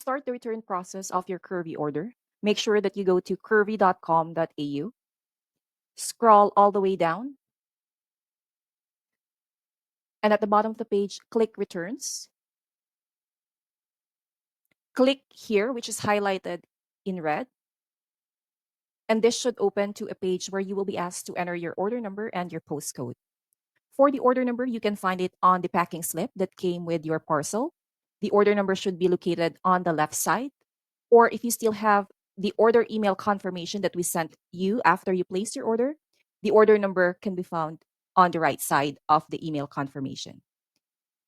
Start the return process of your Curvy order, make sure that you go to curvy.com.au, scroll all the way down, and at the bottom of the page, click Returns. Click here, which is highlighted in red, and this should open to a page where you will be asked to enter your order number and your postcode. For the order number, you can find it on the packing slip that came with your parcel. The order number should be located on the left side. Or if you still have the order email confirmation that we sent you after you placed your order number can be found on the right side of the email confirmation.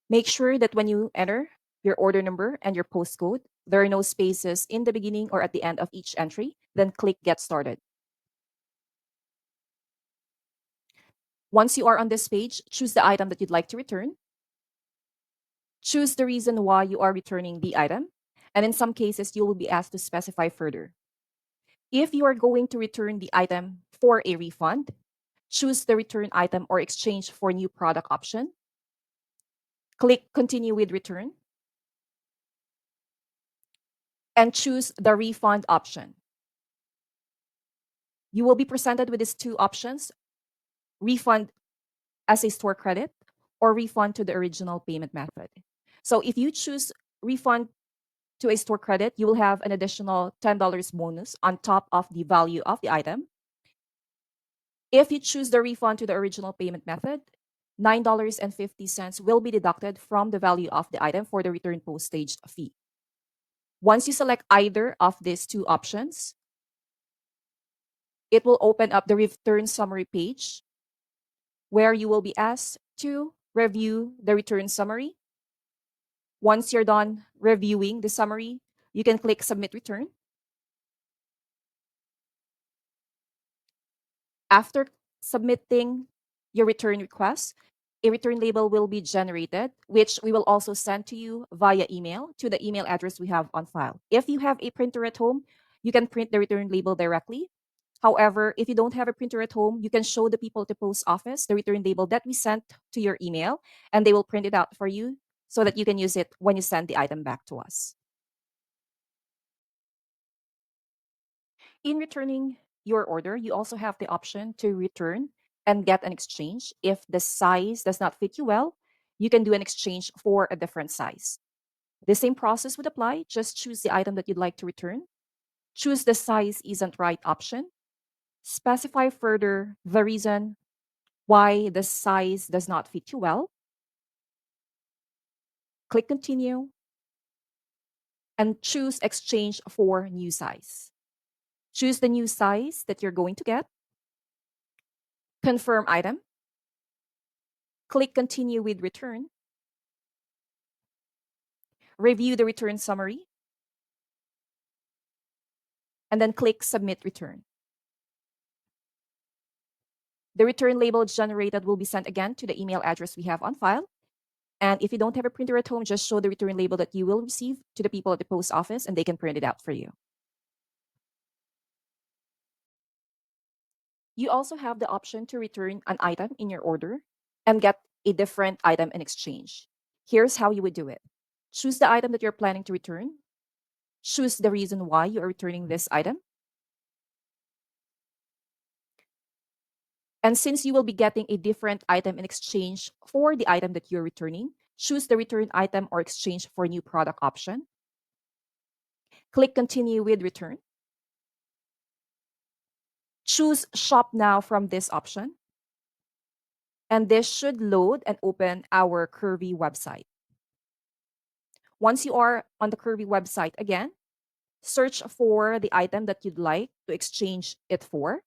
Make sure that when you enter your order number and your postcode, there are no spaces in the beginning or at the end of each entry. Then click Get Started. Once you are on this page, choose the item that you'd like to return. Choose the reason why you are returning the item. And in some cases, you will be asked to specify further. If you are going to return the item for a refund, choose the return item or exchange for new product option. Click Continue with Return. And choose the refund option. You will be presented with these two options: refund as a store credit or refund to the original payment method. So if you choose refund to a store credit, you will have an additional $10 bonus on top of the value of the item. If you choose the refund to the original payment method, $9.50 will be deducted from the value of the item for the return postage fee. Once you select either of these two options, it will open up the return summary page where you will be asked to review the return summary. Once you're done reviewing the summary, you can click Submit Return. After submitting your return request, a return label will be generated, which we will also send to you via email to the email address we have on file. If you have a printer at home, you can print the return label directly. However, if you don't have a printer at home, you can show the people at the post office the return label that we sent to your email, and they will print it out for you so that you can use it when you send the item back to us. In returning your order, you also have the option to return and get an exchange. If the size does not fit you well, you can do an exchange for a different size. The same process would apply. Just choose the item that you'd like to return. Choose the size isn't right option. Specify further the reason why the size does not fit you well. Click Continue and choose Exchange for new size. Choose the new size that you're going to get. Confirm item. Click Continue with Return. Review the return summary, and then click Submit Return. The return label generated will be sent again to the email address we have on file. And if you don't have a printer at home, just show the return label that you will receive to the people at the post office and they can print it out for you. You also have the option to return an item in your order and get a different item in exchange. Here's how you would do it. Choose the item that you're planning to return. Choose the reason why you are returning this item. And since you will be getting a different item in exchange for the item that you're returning, choose the return item or exchange for new product option. Click Continue with Return. Choose Shop Now from this option. And this should load and open our Curvy website. Once you are on the Curvy website again, search for the item that you'd like to exchange it for.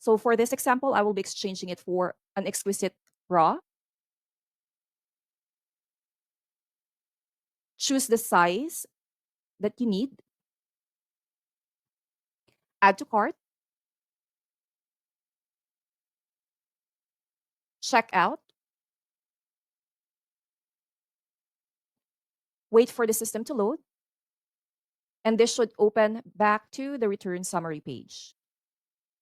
So for this example, I will be exchanging it for an exquisite bra. Choose the size that you need. Add to cart. Check out. Wait for the system to load. And this should open back to the return summary page.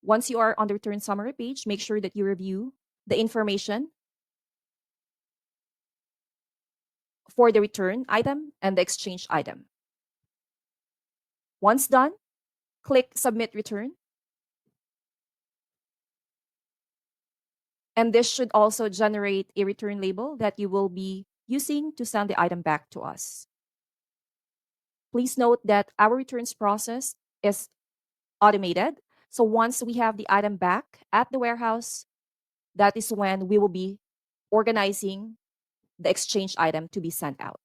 Once you are on the return summary page, make sure that you review the information for the return item and the exchange item. Once done, click Submit Return. And this should also generate a return label that you will be using to send the item back to us. Please note that our returns process is automated. So once we have the item back at the warehouse, that is when we will be organizing the exchange item to be sent out.